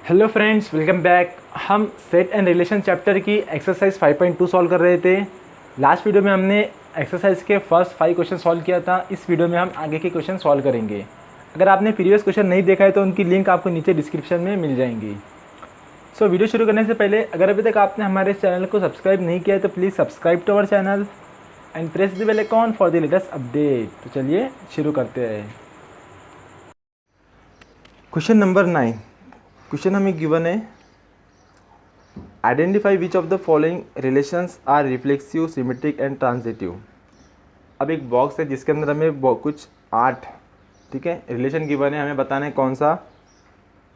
Hello friends, welcome back. हम set and relation chapter की exercise 5.2 solve कर रहे थे। लास्ट वीडियो में हमने एक्सरसाइज के फर्स्ट 5 क्वेश्चन सॉल्व किया था। इस वीडियो में हम आगे के क्वेश्चन सॉल्व करेंगे। अगर आपने प्रीवियस क्वेश्चन नहीं देखा है तो उनकी लिंक आपको नीचे डिस्क्रिप्शन में मिल जाएंगी। सो वीडियो शुरू करने से पहले अगर अभी तक आपने हमारे चैनल को सब्सक्राइब नहीं किया है तो please subscribe to our channel and press the bell icon for the latest update. तो चलिए शुरू करते हैं। Question number 9। क्वेश्चन हमें गिवन है, identify which of the following relations are reflexive, symmetric and transitive. अब एक बॉक्स है जिसके अंदर हमें कुछ 8 रिलेशन गिवन है। हमें बताना है कौन सा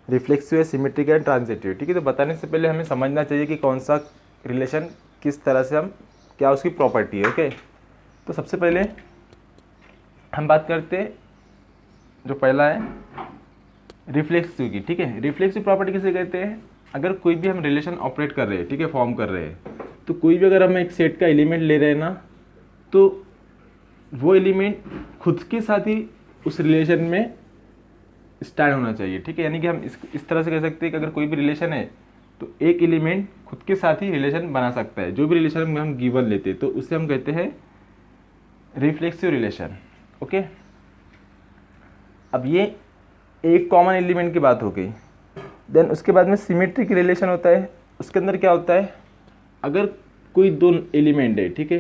रिफ्लेक्सिव है, सिमेट्रिक है, ट्रांजिटिव। ठीक है, तो बताने से पहले हमें समझना चाहिए कि कौन सा रिलेशन किस तरह से हम क्या उसकी प्रॉपर्टी है। ओके, तो सबसे पहले हम बात करते हैं जो पहला है रिफ्लेक्सिव की। ठीक है, रिफ्लेक्सिव प्रॉपर्टी किसे कहते हैं? अगर कोई भी हम रिलेशन ऑपरेट कर रहे हैं, ठीक है, फॉर्म कर रहे हैं, तो कोई भी अगर हम एक सेट का एलिमेंट ले रहे हैं ना, तो वो एलिमेंट खुद के साथ ही उस रिलेशन में स्टैंड होना चाहिए। ठीक है, यानी कि हम इस तरह से कह सकते हैं कि अगर कोई भी रिलेशन है तो एक एलिमेंट खुद के साथ ही रिलेशन बना सकता है। जो भी रिलेशन में हम गिवन लेते हैं तो उससे हम कहते हैं रिफ्लेक्सिव रिलेशन। ओके, अब ये एक कॉमन एलिमेंट की बात हो गई। देन उसके बाद में सिमेट्रिक रिलेशन होता है। उसके अंदर क्या होता है, अगर कोई दो एलिमेंट है, ठीक है,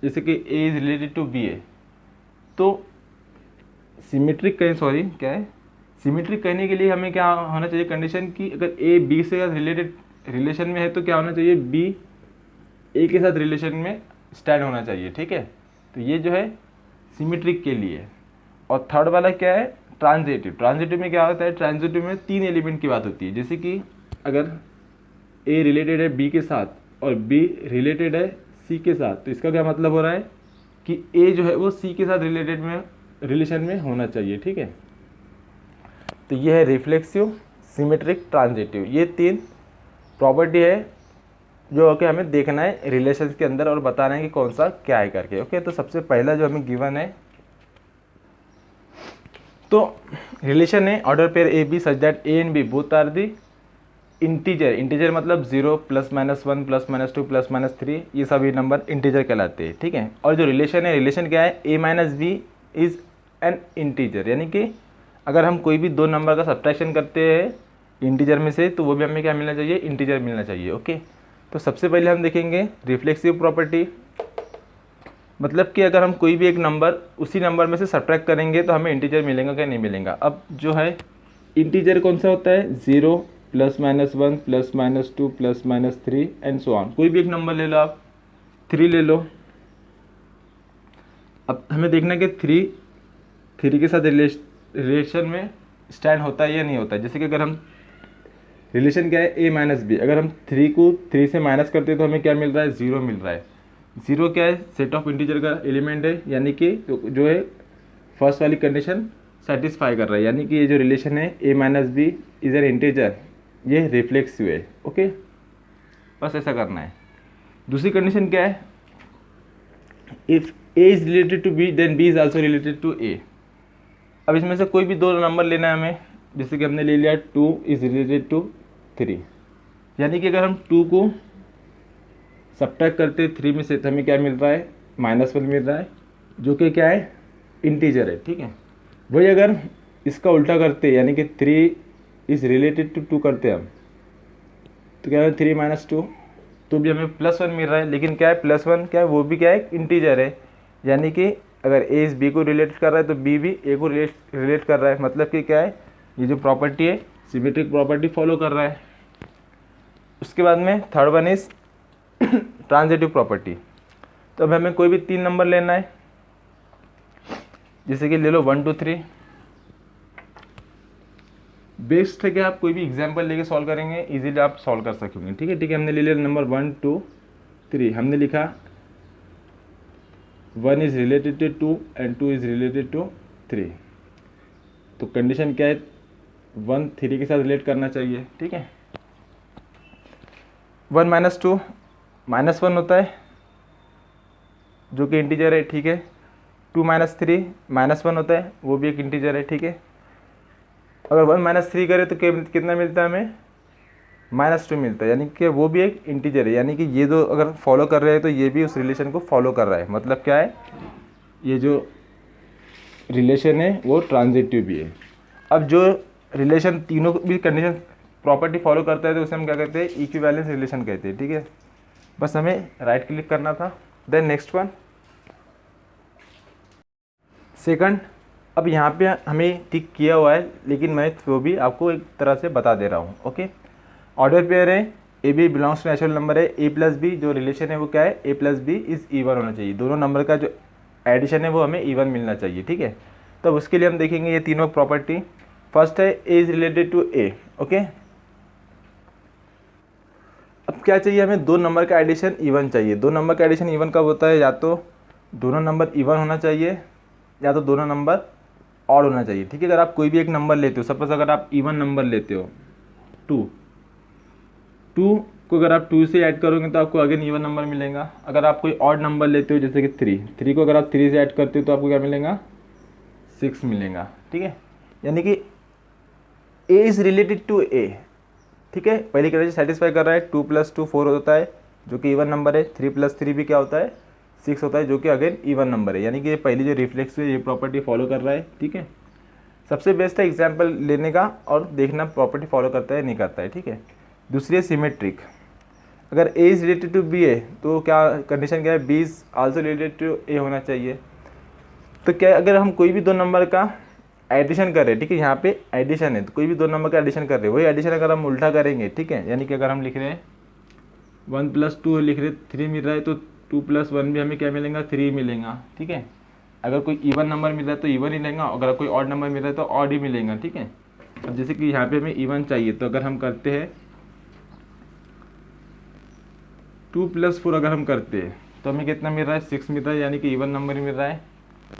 जैसे कि A is related to B है, तो सिमेट्रिक सिमेट्रिक कहने के लिए हमें क्या होना चाहिए कंडीशन की, अगर ए बी से रिलेटेड रिलेशन में है तो क्या होना चाहिए, बी ए के साथ रिलेशन में स्टैंड होना चाहिए। ठीक है, तो ये जो है सिमेट्रिक के लिए। और थर्ड वाला क्या है, ट्रांजिटिव। ट्रांजिटिव में क्या होता है, ट्रांजिटिव में 3 एलिमेंट की बात होती है। जैसे कि अगर ए रिलेटेड है बी के साथ और बी रिलेटेड है सी के साथ, तो इसका क्या मतलब हो रहा है कि ए जो है वो सी के साथ रिलेशन में होना चाहिए। ठीक है, तो ये है रिफ्लेक्सिव, सिमेट्रिक, ट्रांजिटिव। ये 3 प्रॉपर्टी है जो कि हमें देखना है रिलेशन के अंदर और बताना है कि कौन सा क्या है करके। ओके, तो सबसे पहला जो हमें गिवन है, तो रिलेशन है order pair A B such that A and B both are the integer. Integer मतलब 0 +-1 +-2 +-3, ये सभी नंबर इंटीजर कहलाते हैं। ठीक है, और जो रिलेशन है, रिलेशन क्या है, a minus B is an integer, यानी कि अगर हम कोई भी दो नंबर का सब्ट्रैक्शन करते हैं इंटीजर में से तो वो भी हमें क्या मिलना चाहिए, इंटीजर मिलना चाहिए। ओके, तो सबसे पहले हम देखेंगे रिफ्लेक्सिव प्रॉपर्टी। मतलब कि अगर हम कोई भी एक नंबर उसी नंबर में से सब्ट्रैक्ट करेंगे तो हमें इंटीजर मिलेगा क्या, नहीं मिलेगा। अब जो है इंटीजर कौन सा होता है, 0 +-1 +-2 +-3 एंड सो ऑन। कोई भी एक नंबर ले लो, आप 3 ले लो। अब हमें देखना है कि 3 के साथ रिलेशन में स्टैंड होता है या नहीं होता है। जैसे कि अगर हम रिलेशन क्या है, a माइनस बी, अगर हम 3 को 3 से माइनस करते हैं तो हमें क्या मिल रहा है, 0 मिल रहा है। 0 क्या है, सेट ऑफ इंटीजर का एलिमेंट है, यानी कि जो है फर्स्ट वाली कंडीशन सेटिस्फाई कर रहा है, यानी कि ये जो रिलेशन है a minus B is an integer, ये रिफ्लेक्सिव है। ओके, बस ऐसा करना है। दूसरी कंडीशन क्या है, if a is related to b then b is also related to a। अब इसमें से कोई भी दो नंबर लेना है हमें, जैसे कि हमने ले लिया 2 इज रिलेटेड टू 3, यानी कि अगर हम 2 को सब्ट्रैक्ट करते 3 में से तो हमें क्या मिल रहा है, -1 मिल रहा है, जो कि क्या है, इंटीजर है। ठीक है, वही अगर इसका उल्टा करते, यानी कि 3 इज रिलेटेड टू 2 करते हम, तो क्या है 3 - 2, तो भी हमें +1 मिल रहा है। लेकिन क्या है, +1 क्या है, वो भी क्या है, इंटीजर है, यानी कि अगर ए इस बी को रिलेट कर रहा है तो बी भी ए को रिलेट कर रहा है। मतलब कि क्या है, ये जो प्रॉपर्टी है सिमेट्रिक प्रॉपर्टी फॉलो कर रहा है। उसके बाद में third one is transitive property. तो अब हमें कोई भी 3 नंबर लेना है, जैसे कि ले लो 1 2 3। बेस्ट है कि आप कोई भी एग्जाम्पल लेके सॉल्व करेंगे, इजीली आप सॉल्व कर सकेंगे। ठीक है, हमने ले लिया नंबर 1 2 3, हमने लिखा 1 is related to 2 and 2 is related to 3। तो कंडीशन क्या है, 1 3 के साथ रिलेट करना चाहिए। ठीक है, 1 - 2 -1 होता है जो कि इंटीजर है। ठीक है, 2 - 3 -1 होता है, वो भी एक इंटीजर है। ठीक है, अगर 1 माइनस 3 करें तो कितना मिलता है हमें, -2 मिलता है, यानी कि वो भी एक इंटीजर है, यानी कि ये दो अगर फॉलो कर रहे हैं तो ये भी उस रिलेशन को फॉलो कर रहा है। मतलब क्या है, ये जो रिलेशन है वो ट्रांजिटिव भी है। अब जो रिलेशन तीनों भी कंडीशन प्रॉपर्टी फॉलो करता है तो उसे हम क्या कहते हैं, इक्विवेलेंस रिलेशन कहते हैं। ठीक है, बस हमें राइट क्लिक करना था। Then next one, second. अब यहाँ पे हमें टिक किया हुआ है, लेकिन मैं वो भी आपको एक तरह से बता दे रहा हूँ। ओके, ऑर्डर पेयर है, A B belongs to natural number है, ए प्लस बी जो रिलेशन है वो क्या है, A plus B is even होना चाहिए। दोनों नंबर का जो एडिशन है वो हमें इवन मिलना चाहिए। ठीक है, तब उसके लिए हम देखेंगे ये तीनों प्रॉपर्टी। फर्स्ट है A is related to A. Okay, अब क्या चाहिए हमें, दो नंबर का एडिशन इवन चाहिए। दो नंबर का एडिशन इवन कब होता है, या तो दोनों नंबर इवन होना चाहिए या तो दोनों नंबर ऑड होना चाहिए। ठीक है, अगर आप कोई भी एक नंबर लेते हो, सपोज अगर आप इवन नंबर लेते हो 2 को अगर आप 2 से ऐड करोगे तो आपको अगेन इवन नंबर मिलेगा। अगर आप कोई ऑड नंबर लेते हो जैसे कि 3 को अगर आप 3 से ऐड करते हो तो आपको क्या मिलेगा, 6 मिलेगा। ठीक है, यानी कि ए इज़ रिलेटेड टू ए। ठीक है, पहली कंडीशन सेटिस्फाई कर रहा है, 2 + 2 4 होता है जो कि इवन नंबर है, 3 + 3 भी क्या होता है, 6 होता है जो कि अगेन इवन नंबर है। यानी कि ये पहली जो रिफ्लेक्स है ये प्रॉपर्टी फॉलो कर रहा है। ठीक है, सबसे बेस्ट है एग्जाम्पल लेने का और देखना प्रॉपर्टी फॉलो करता है नहीं करता है। ठीक है, दूसरी है सिमेट्रिक। अगर A is related to B है तो क्या कंडीशन क्या है, B is also related to A होना चाहिए। तो क्या अगर हम कोई भी दो नंबर का एडिशन कर रहे हैं, ठीक है, यहाँ पे एडिशन है तो कोई भी दो नंबर का एडिशन कर रहे हैं, वही एडिशन अगर हम उल्टा करेंगे, ठीक है, यानी कि अगर हम लिख रहे हैं 1 + 2 लिख रहे 3 मिल रहा है तो 2 + 1 भी हमें क्या मिलेगा, 3 मिलेगा। ठीक है, अगर कोई इवन नंबर मिल रहा है तो इवन ही लेगा, अगर कोई ऑड नंबर मिल रहा है तो ऑड ही मिलेगा। ठीक है, अब जैसे कि यहाँ पे हमें इवन चाहिए तो अगर हम करते हैं 2 + 4 अगर हम करते हैं तो हमें कितना मिल रहा है, 6 मिल रहा है, यानी कि इवन नंबर ही मिल रहा है।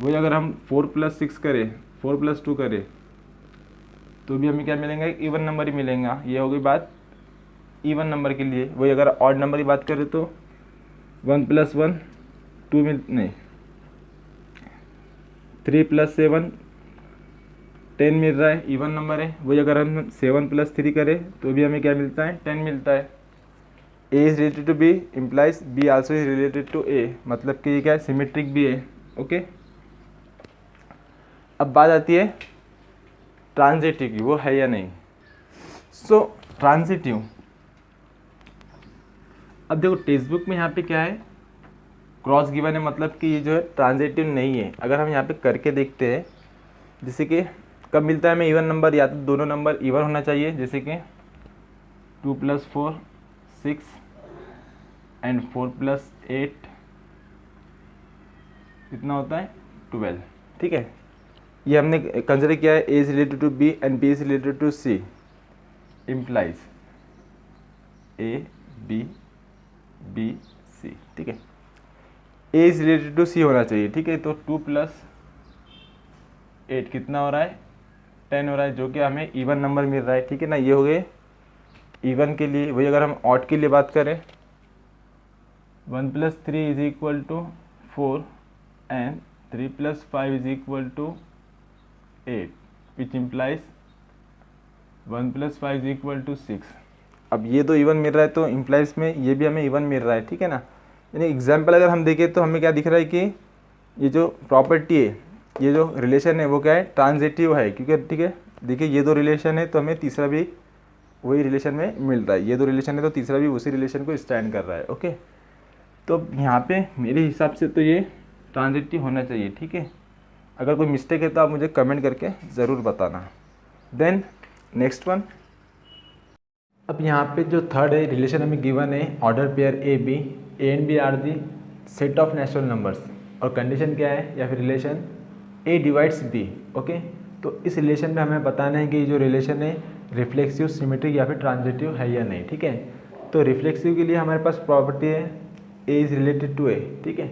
वही अगर हम 4 + 6 करें, 4 + 2 करें तो भी हमें क्या मिलेगा, एक इवन नंबर ही मिलेगा। ये हो गई बात इवन नंबर के लिए। वही अगर ऑड नंबर की बात करें तो 1 + 1 2 नहीं 3 + 7 10 मिल रहा है, इवन नंबर है। वही अगर हम 7 + 3 करें तो भी हमें क्या मिलता है, 10 मिलता है। A is related to B implies B also is related to A, मतलब कि ये क्या है, सिमेट्रिक भी है। ओके, अब बात आती है ट्रांजिटिव की, वो है या नहीं। सो ट्रांजिटिव, अब देखो टेक्स्ट बुक में यहाँ पे क्या है, क्रॉस गिवन है, मतलब कि ये जो है ट्रांजिटिव नहीं है। अगर हम यहाँ पे करके देखते हैं, जैसे कि कब मिलता है हमें इवन नंबर, या तो दोनों नंबर इवन होना चाहिए, जैसे कि 2 + 4 6 एंड 4 + 8 कितना होता है, 12। ठीक है, ये हमने कंसिडर किया है ए is related to B and B is related to C, implies A B B C. ठीक है, ए इज रिलेटेड टू सी होना चाहिए। ठीक है, तो 2 + 8 कितना हो रहा है, 10 हो रहा है, जो कि हमें इवन नंबर मिल रहा है। ठीक है ना, ये हो गए इवन के लिए। वही अगर हम ऑड के लिए बात करें, 1 + 3 = 4 एंड 3 + 5 = 8 विच इम्प्लाइज 1 + 5 = 6। अब ये तो इवन मिल रहा है तो इम्प्लाइज में ये भी हमें इवन मिल रहा है। ठीक है ना, यानी एग्जाम्पल अगर हम देखें तो हमें क्या दिख रहा है कि ये जो प्रॉपर्टी है, ये जो रिलेशन है वो क्या है, ट्रांजिटिव है। क्योंकि ठीक है, देखिए ये दो रिलेशन है तो हमें तीसरा भी वही रिलेशन में मिल रहा है, ये दो रिलेशन है तो तीसरा भी उसी रिलेशन को स्टैंड कर रहा है। ओके, तो यहाँ पे मेरे हिसाब से तो ये ट्रांजिटिव होना चाहिए। ठीक है, अगर कोई मिस्टेक है तो आप मुझे कमेंट करके ज़रूर बताना। देन नेक्स्ट वन, अब यहाँ पे जो थर्ड है रिलेशन हमें गिवन है, order pair A and B are the set of natural numbers, और कंडीशन क्या है, या फिर relation A divides B. Okay, तो इस रिलेशन में हमें बताना है कि जो रिलेशन है रिफ्लेक्सिव, सिमेट्रिक या फिर ट्रांजिटिव है या नहीं। ठीक है, तो रिफ्लेक्सिव के लिए हमारे पास प्रॉपर्टी है A is related to A. ठीक है,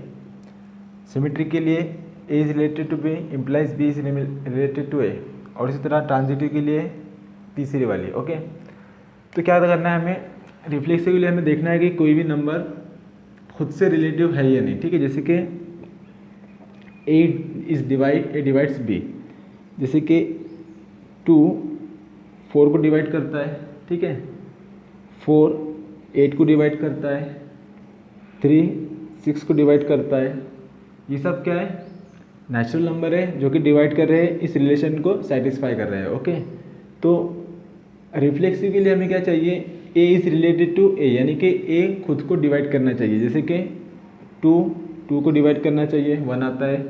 सिमेट्रिक के लिए A is related to B implies B is related to A, और इसी तरह ट्रांजिटिव के लिए तीसरी वाली। ओके, तो क्या करना है हमें, रिफ्लेक्सिव के लिए हमें देखना है कि कोई भी नंबर खुद से रिलेटिव है या नहीं। ठीक है, जैसे कि ए डिवाइड्स बी, जैसे कि 2 4 को डिवाइड करता है, ठीक है, 4 8 को डिवाइड करता है, 3 6 को डिवाइड करता है। ये सब क्या है, नेचुरल नंबर है जो कि डिवाइड कर रहे हैं, इस रिलेशन को सेटिस्फाई कर रहे हैं। ओके, तो रिफ्लेक्सिव के लिए हमें क्या चाहिए, ए इज़ रिलेटेड टू ए, यानी कि ए खुद को डिवाइड करना चाहिए। जैसे कि 2 को डिवाइड करना चाहिए, 1 आता है,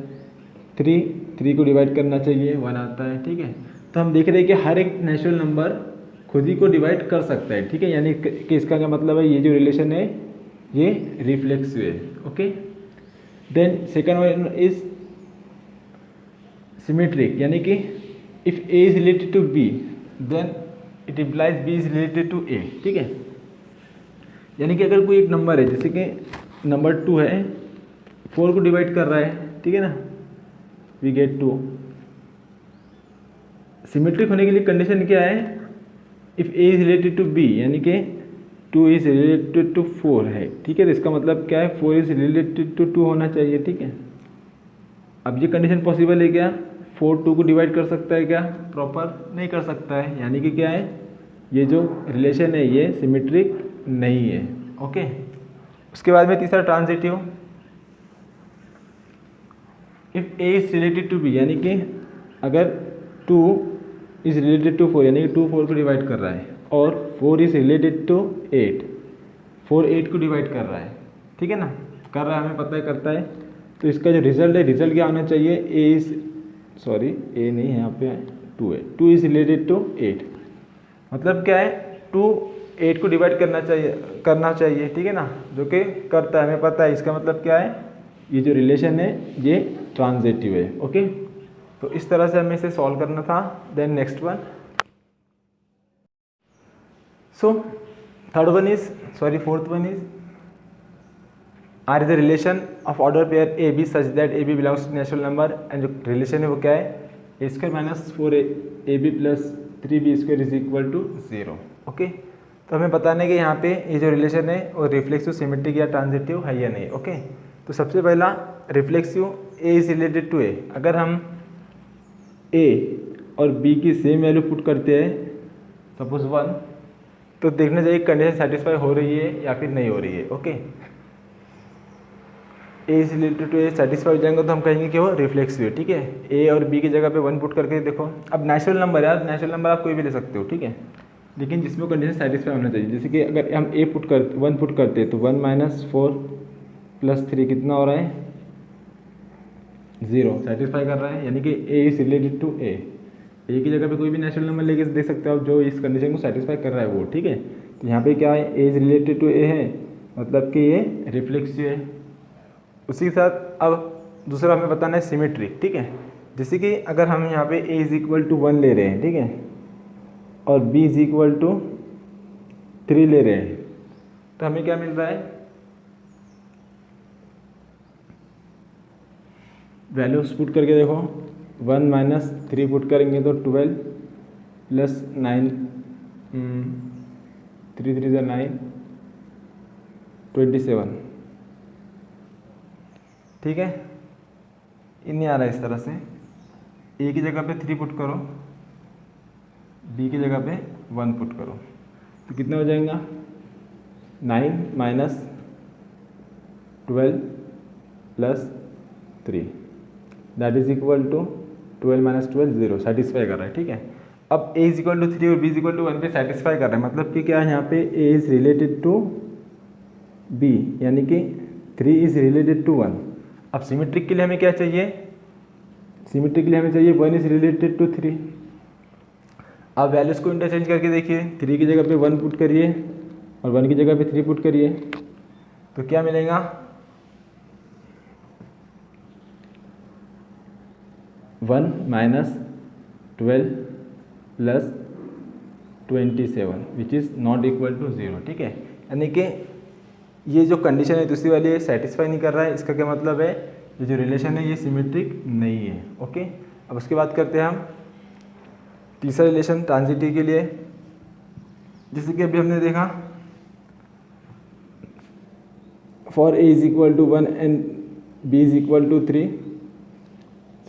3 को डिवाइड करना चाहिए, 1 आता है, ठीक है। तो हम देख रहे हैं कि हर एक नेचुरल नंबर खुद ही को डिवाइड कर सकता है, ठीक है, यानी कि इसका क्या मतलब है, ये जो रिलेशन है ये रिफ्लेक्सिव है। Okay, then second one is symmetric, यानी कि if A is related to B then it implies B is related to A, ठीक है। यानी कि अगर कोई एक नंबर है, जैसे कि नंबर 2 है, 4 को डिवाइड कर रहा है, ठीक है ना, वी गेट 2। सिमेट्रिक होने के लिए कंडीशन क्या है, if A is related to B, यानी कि 2 इज रिलेटेड टू 4 है, ठीक है। तो इसका मतलब क्या है, 4 इज रिलेटेड टू 2 होना चाहिए, ठीक है। अब ये कंडीशन पॉसिबल है क्या, 4 2 को डिवाइड कर सकता है क्या, प्रॉपर नहीं कर सकता है, यानी कि क्या है, ये जो रिलेशन है ये सिमेट्रिक नहीं है। ओके, उसके बाद में तीसरा transitive, if A is related to B, यानी कि अगर 2 इज रिलेटेड टू 4, यानी कि 2 4 को डिवाइड कर रहा है, और 4 इज रिलेटेड टू 8, 4 8 को डिवाइड कर रहा है, ठीक है ना, कर रहा है, हमें पता है करता है। तो इसका जो रिजल्ट है, रिजल्ट क्या होना चाहिए, ए इज ए नहीं है यहाँ पे, 2 है, 2 इज रिलेटेड टू 8, मतलब क्या है, 2 8 को डिवाइड करना चाहिए, ठीक है ना, जो कि करता है, हमें पता है। इसका मतलब क्या है, ये जो रिलेशन है ये ट्रांजिटिव है। ओके, तो इस तरह से हमें इसे सॉल्व करना था। Then next one, so fourth one is R is the relation of order pair A B such that A B belongs to natural number, and जो रिलेशन है वो क्या है, A square minus 4 A B plus 3 B square is equal to 0। Okay, तो हमें बताना है कि यहाँ पे ये जो रिलेशन है वो रिफ्लेक्सिव, सिमेट्रिक या ट्रांजिटिव है या नहीं। ओके, तो सबसे पहला reflexive, A is related to A, अगर हम ए और बी की सेम वैल्यू पुट करते हैं, सपोज 1, तो देखना चाहिए कंडीशन सेटिस्फाई हो रही है या फिर नहीं हो रही है। Okay, A is related to A satisfy हो जाएंगे तो हम कहेंगे कि वो रिफ्लेक्सिव है, ठीक है। ए और बी की जगह पे 1 पुट करके देखो, अब नेचुरल नंबर है, नेचुरल नंबर आप कोई भी ले सकते हो, ठीक है, लेकिन जिसमें कंडीशन सेटिस्फाई होना चाहिए। जैसे कि अगर हम ए 1 पुट करते हैं तो 1 माइनस 4 प्लस 3 कितना हो रहा है, 0, सेटिस्फाई कर रहा है, यानी कि ए इज रिलेटेड टू ए की जगह पे कोई भी नेचुरल नंबर लेके देख सकते हो आप जो इस कंडीशन को सेटिस्फाई कर रहा है वो, ठीक है। तो यहाँ पे क्या है, ए इज रिलेटेड टू ए है, मतलब कि ये रिफ्लेक्सिव है। उसी के साथ अब दूसरा हमें बताना है सिमेट्रिक, ठीक है। जैसे कि अगर हम यहाँ पे ए इज इक्वल टू 1 ले रहे हैं, ठीक है, और बी इज इक्वल टू 3 ले रहे हैं, तो हमें क्या मिल रहा है, वैल्यूज पुट करके देखो, 1 माइनस 3 पुट करेंगे तो 12 प्लस 9, 3 3 ज़ा 9, 27, ठीक है। इन नहीं आ रहा है इस तरह से, ए की जगह पे 3 पुट करो, बी की जगह पे 1 पुट करो, तो कितना हो जाएगा, 9 minus 12 plus 3 that is equal to 12 minus 12 0, satisfy कर रहा है, ठीक है। अब ए इज इक्वल टू 3 और बी इज इक्वल टू 1 पे सेटिस्फाई कर रहा है, मतलब कि क्या है यहाँ पे, ए इज रिलेटेड टू बी, यानी कि 3 इज रिलेटेड टू 1। अब सिमेट्रिक के लिए हमें क्या चाहिए, सिमेट्रिक के लिए हमें चाहिए 1 इज रिलेटेड टू 3। अब वैल्यूज को इंटरचेंज करके देखिए, 3 की जगह पे 1 पुट करिए और 1 की जगह पे 3 पुट करिए, तो क्या मिलेगा, 1 minus 12 plus 27 which is not equal to 0, ठीक है। यानी कि ये जो कंडीशन है दूसरी वाली है सेटिस्फाई नहीं कर रहा है, इसका क्या मतलब है, ये जो रिलेशन है ये सिमेट्रिक नहीं है। ओके, अब उसके बाद करते हैं हम तीसरा रिलेशन ट्रांजिटिव के लिए। जैसे कि अभी हमने देखा for A is equal to 1 and B is equal to 3,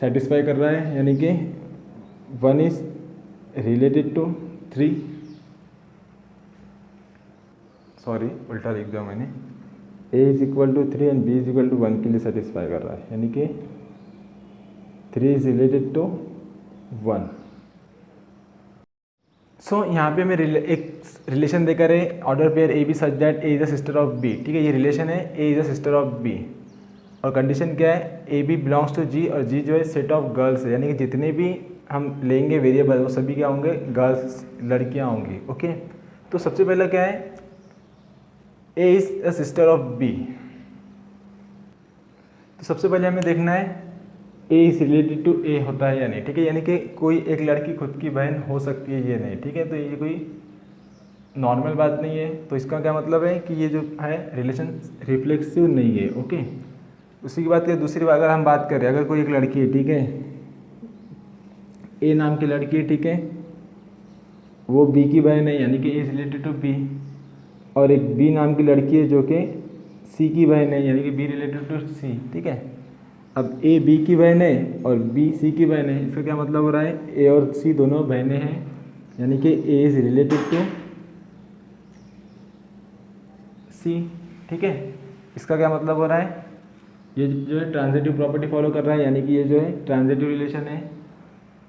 satisfy कर रहा है, यानी कि 1 इज रिलेटेड टू 3, सॉरी उल्टा लिख दिया मैंने, a is equal to 3 and b is equal to 1 के लिए सेटिस्फाई कर रहा है, यानी कि 3 इज रिलेटेड टू 1। सो यहाँ पे मैं एक रिलेशन देकर है, order pair A B such that A is the sister of B. ठीक है, ये रिलेशन है, ए is the sister of B, और कंडीशन क्या है, A B belongs to G, और जी जो है सेट ऑफ गर्ल्स है, यानी कि जितने भी हम लेंगे वेरिएबल वो सभी क्या होंगे, गर्ल्स, लड़कियाँ होंगी। ओके, तो सबसे पहला क्या है, ए is the sister of B. तो सबसे पहले हमें देखना है ए इज रिलेटेड टू ए होता है या नहीं। ठीक है, यानी कि कोई एक लड़की खुद की बहन हो सकती है, ये नहीं। ठीक है, तो ये कोई नॉर्मल बात नहीं है, तो इसका क्या मतलब है कि ये जो है रिलेशन रिफ्लेक्सिव नहीं है। ओके, उसी की बात करें, दूसरी बात अगर हम बात करें, अगर कोई एक लड़की है, ठीक है, ए नाम की लड़की है, ठीक है, वो बी की बहन है, यानी कि A is related to B, और एक बी नाम की लड़की है जो कि सी की बहन है, यानी कि बी रिलेटेड टू सी। ठीक है, अब ए बी की बहन है और बी सी की बहन है, इसका क्या मतलब हो रहा है, ए और सी दोनों बहनें हैं, यानी कि ए इज रिलेटेड टू सी। ठीक है, इसका क्या मतलब हो रहा है, ये जो है ट्रांजिटिव प्रॉपर्टी फॉलो कर रहा है, यानी कि ये जो है ट्रांजिटिव रिलेशन है,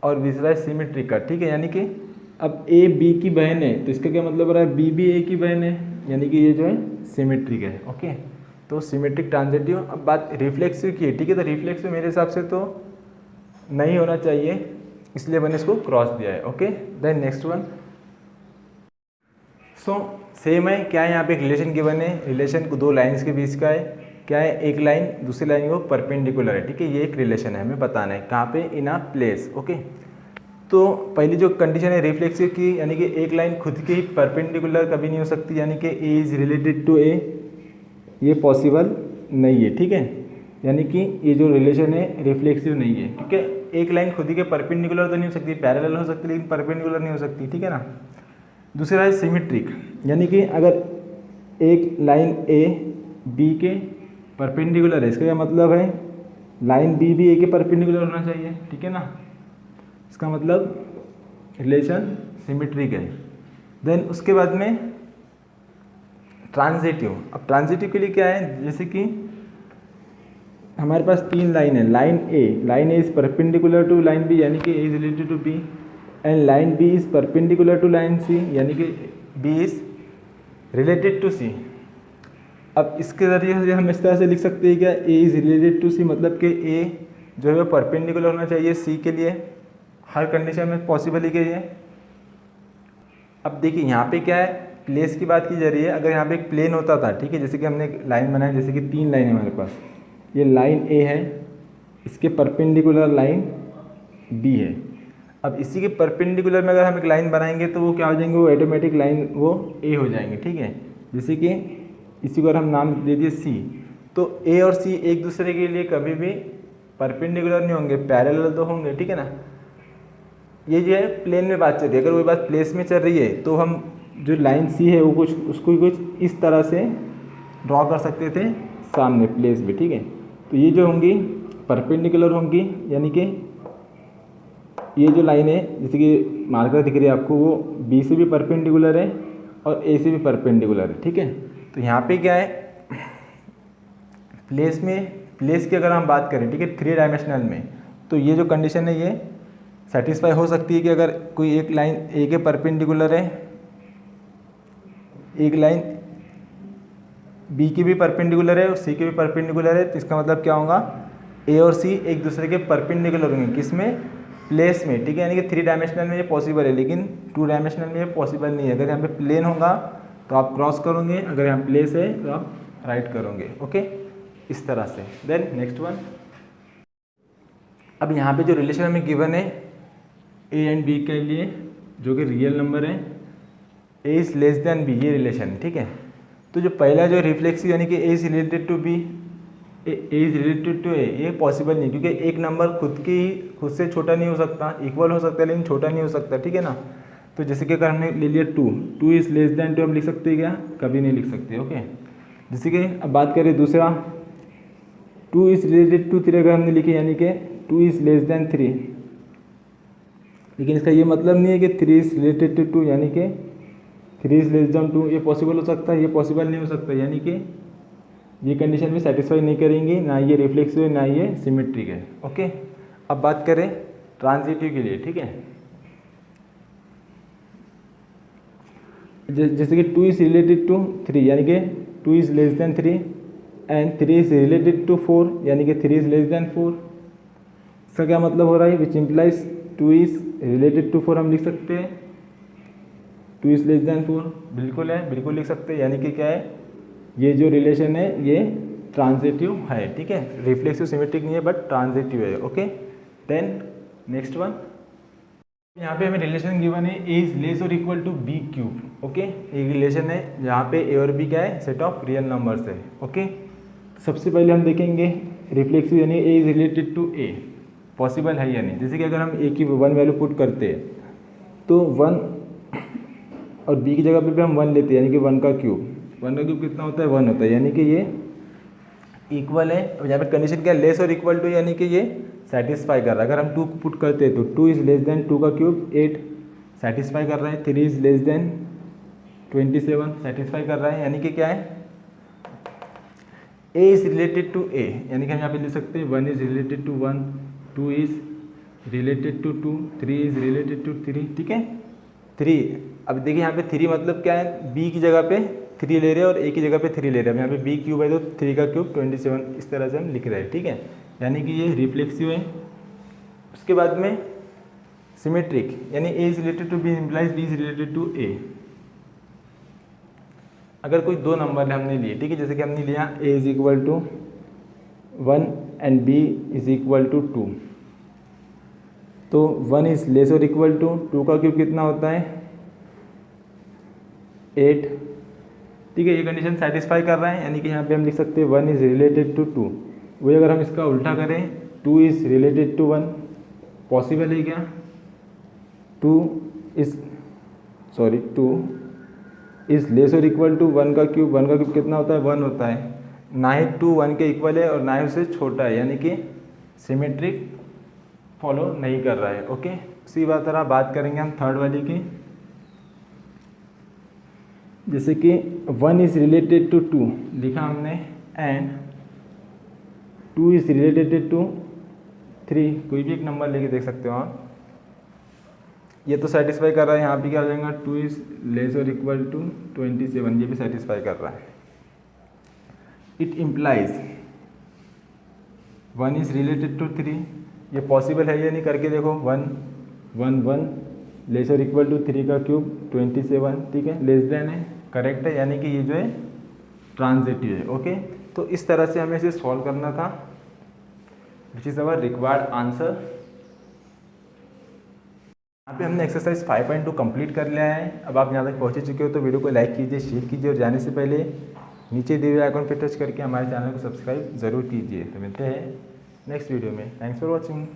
और दूसरा है सिमेट्रिक का। ठीक है, यानी कि अब ए बी की बहन है, तो इसका क्या मतलब हो रहा है, बी भी ए की बहन है, यानी कि ये जो है सिमेट्रिक है। ओके, तो सिमेट्रिक ट्रांजिटिव। अब बात रिफ्लेक्सिव की है, ठीक है, तो रिफ्लेक्सिव मेरे हिसाब से तो नहीं होना चाहिए, इसलिए मैंने इसको क्रॉस दिया है। Okay, then next one. So same है, क्या है, यहाँ पे एक रिलेशन गिवन है, रिलेशन को दो लाइन्स के बीच का है, क्या है, एक लाइन दूसरी लाइन को परपेंडिकुलर है। ठीक है, ये एक रिलेशन है, हमें बताना है कहाँ पे, इन अ प्लेस। ओके, तो पहली जो कंडीशन है रिफ्लेक्सिव की, यानी कि एक लाइन खुद की ही परपेंडिकुलर कभी नहीं हो सकती, यानी कि A is related to A, ये पॉसिबल नहीं है। ठीक है, यानी कि ये जो रिलेशन है रिफ्लेक्सिव नहीं है। ठीक है, एक लाइन खुद ही के परपेंडिकुलर तो नहीं हो सकती, पैरेलल हो सकती लेकिन परपेंडिकुलर नहीं हो सकती। ठीक है ना। दूसरा है सिमेट्रिक, यानी कि अगर एक लाइन ए बी के परपेंडिकुलर है, इसका क्या मतलब है, लाइन बी भी ए के परपेंडिकुलर होना चाहिए। ठीक है ना, इसका मतलब रिलेशन सिमेट्रिक है। देन उसके बाद में ट्रांजिटिव। अब ट्रांजिटिव के लिए क्या है, जैसे कि हमारे पास तीन लाइन है, line A is perpendicular to line B, यानी कि A is related to B, and line B is perpendicular to line C, यानी कि B is related to C. अब इसके जरिए से हम इस तरह से लिख सकते हैं क्या, ए इज रिलेटेड टू सी, मतलब कि ए जो है परपेंडिकुलर होना चाहिए सी के लिए, हर कंडीशन में पॉसिबल ही है। अब देखिए यहाँ पे क्या है, प्लेस की बात की जा रही है। अगर यहाँ पे एक प्लेन होता था, ठीक है, जैसे कि हमने एक लाइन बनाई, जैसे कि तीन लाइन है हमारे पास, ये लाइन ए है, इसके परपेंडिकुलर लाइन बी है। अब इसी के परपेंडिकुलर में अगर हम एक लाइन बनाएंगे तो वो क्या हो जाएंगे, वो ऑटोमेटिक लाइन वो ए हो जाएंगे। ठीक है, जैसे कि इसी को अगर हम नाम दे दिए सी, तो ए और सी एक दूसरे के लिए कभी भी परपेंडिकुलर नहीं होंगे, पैरेलल तो होंगे। ठीक है ना, ये जो है प्लेन में बात चल रही है। अगर वही बात प्लेस में चल रही है तो हम जो लाइन सी है वो कुछ उसको कुछ इस तरह से ड्रॉ कर सकते थे सामने प्लेस में। ठीक है, तो ये जो होंगी परपेंडिकुलर होंगी, यानी कि ये जो लाइन है जैसे कि मार्कर दिख रही है आपको, वो बी से भी परपेंडिकुलर है और ए से भी परपेंडिकुलर है। ठीक है, तो यहाँ पे क्या है, प्लेस की अगर हम बात करें, ठीक है, 3 डायमेंशनल में, तो ये जो कंडीशन है ये सेटिस्फाई हो सकती है कि अगर कोई एक लाइन ए के परपेंडिकुलर है, एक लाइन बी की भी परपेंडिकुलर है और सी के भी परपेंडिकुलर है, तो इसका मतलब क्या होगा, ए और सी एक दूसरे के परपेंडिकुलर होंगे, किसमें, प्लेस में। ठीक है, यानी कि 3 डायमेंशनल में ये पॉसिबल है, लेकिन 2 डायमेंशनल में ये पॉसिबल नहीं है। अगर यहाँ पे प्लेन होगा तो आप क्रॉस करोगे, अगर यहाँ प्लेस है तो आप राइट करोगे। ओके, इस तरह से। Then next one. अब यहाँ पे जो रिलेशन हमें गिवन है ए एंड बी के लिए, जो कि रियल नंबर है, ए इज लेस देन बी, ये रिलेशन। ठीक है, तो जो पहला जो रिफ्लेक्सिव, यानी कि A is related to B, A is related to A, ये पॉसिबल नहीं, क्योंकि एक नंबर खुद से छोटा नहीं हो सकता, इक्वल हो सकता है लेकिन छोटा नहीं हो सकता। ठीक है ना, तो जैसे कि अगर हमने ले लिया 2 इज लेस देन 2, हम लिख सकते हैं क्या, कभी नहीं लिख सकते। ओके, जैसे कि अब बात करें दूसरा, 2 इज रिलेटेड टू 3 अगर हमने लिखे, यानी कि 2 इज लेस देन 3, लेकिन इसका ये मतलब नहीं है कि 3 इज रिलेटेड टू 2, यानी कि 3 इज लेस देन 2। ये पॉसिबल हो सकता है, ये पॉसिबल नहीं हो सकता, यानी कि ये कंडीशन भी सेटिस्फाई नहीं करेंगी, ना ये रिफ्लेक्सिव है ना ये सिमेट्रिक है। ओके, अब बात करें ट्रांजिटिव के लिए। ठीक है, जैसे कि 2 इज रिलेटेड टू 3, यानी कि 2 is less than 3, and 3 is related to 4, यानी कि 3 इज लेस देन 4। इसका क्या मतलब हो रहा है, which implies 2 is related to 4 हम लिख सकते हैं, 2 इज लेस देन 4 बिल्कुल है, बिल्कुल लिख सकते हैं। यानी कि क्या है, ये जो रिलेशन है ये ट्रांजिटिव है। ठीक है, रिफ्लेक्सिव सिमेट्रिक नहीं है बट ट्रांजिटिव है। ओके, देन नेक्स्ट वन, यहाँ पे हमें रिलेशन गिवन है ए इज लेस और equal to B cube. Okay, एक रिलेशन है जहाँ पे ए और बी क्या है, सेट ऑफ रियल नंबर्स है। ओके, सबसे पहले हम देखेंगे रिफ्लेक्सिव यानी A is related to A possible है या नहीं। जैसे कि अगर हम ए की 1 वैल्यू पुट करते हैं तो 1 और बी की जगह पे भी हम 1 लेते हैं, यानी कि 1 का क्यूब। 1 का क्यूब कितना होता है, 1 होता है, यानी कि ये इक्वल है। अब यहाँ पे कंडीशन क्या है, लेस और इक्वल टू, यानी कि ये सेटिस्फाई कर रहा है। अगर हम 2 पुट करते हैं तो 2 इज लेस देन 2 का क्यूब 8 सेटिस्फाई कर रहा है। 3 इज लेस देन 27 सेटिस्फाई कर रहा है, यानी कि क्या है, ए इज रिलेटेड टू ए, यानी कि हम यहाँ पे लिख सकते हैं 1 is related to 1, 2 is related to 2, 3 is related to 3। ठीक है, 3। अब देखिए यहाँ पे 3 मतलब क्या है, बी की जगह पे 3 ले रहे हैं और ए की जगह पे 3 ले रहे हैं। यहाँ पे बी क्यूब है तो 3 का क्यूब 27, इस तरह से हम लिख रहे हैं। ठीक है, यानी कि ये रिफ्लेक्सिव है। उसके बाद में सिमेट्रिक, यानी A is related to B implies B is related to A. अगर कोई दो नंबर हमने लिए, ठीक है, जैसे कि हमने लिया A is equal to 1 and B is equal to 2, तो 1 इज लेस और इक्वल टू 2 का क्यूब कितना होता है 8। ठीक है, ये कंडीशन सेटिस्फाई कर रहा है, यानी कि यहाँ पे हम लिख सकते हैं 1 इज रिलेटेड टू 2। वही अगर हम इसका उल्टा करें 2 इज रिलेटेड टू 1, पॉसिबल है क्या, 2 इज लेस और इक्वल टू 1 का क्यूब। 1 का क्यूब कितना होता है, 1 होता है, ना ही 2 1 के इक्वल है और ना ही उससे छोटा है, यानी कि सिमेट्रिक फॉलो नहीं कर रहा है। ओके, उसी तरह बात करेंगे हम थर्ड वाली की। जैसे कि 1 इज रिलेटेड टू 2 लिखा हमने, एंड 2 इज रिलेटेड टू 3, कोई भी एक नंबर लेके देख सकते हो आप। ये तो सेटिस्फाई कर रहा है, यहाँ पे क्या हो जाएगा, 2 इज लेस और इक्वल टू 27, ये भी सेटिस्फाई कर रहा है। It implies 1 is related to 3, ये पॉसिबल है या नहीं करके देखो। 1 1 1 लेस और इक्वल टू 3 का क्यूब 27। ठीक है, लेस देन है, करेक्ट है, यानी कि ये जो है ट्रांजिटिव है। ओके, तो इस तरह से हमें इसे सॉल्व करना था, which is our required answer. यहाँ पे हमने एक्सरसाइज 5.2 कंप्लीट कर लिया है। अब आप यहाँ तक पहुँच चुके हो तो वीडियो को लाइक कीजिए, शेयर कीजिए और जाने से पहले नीचे दिए हुए आइकन पर टच करके हमारे चैनल को सब्सक्राइब जरूर कीजिए। तो मिलते हैं नेक्स्ट वीडियो में। Thanks for watching.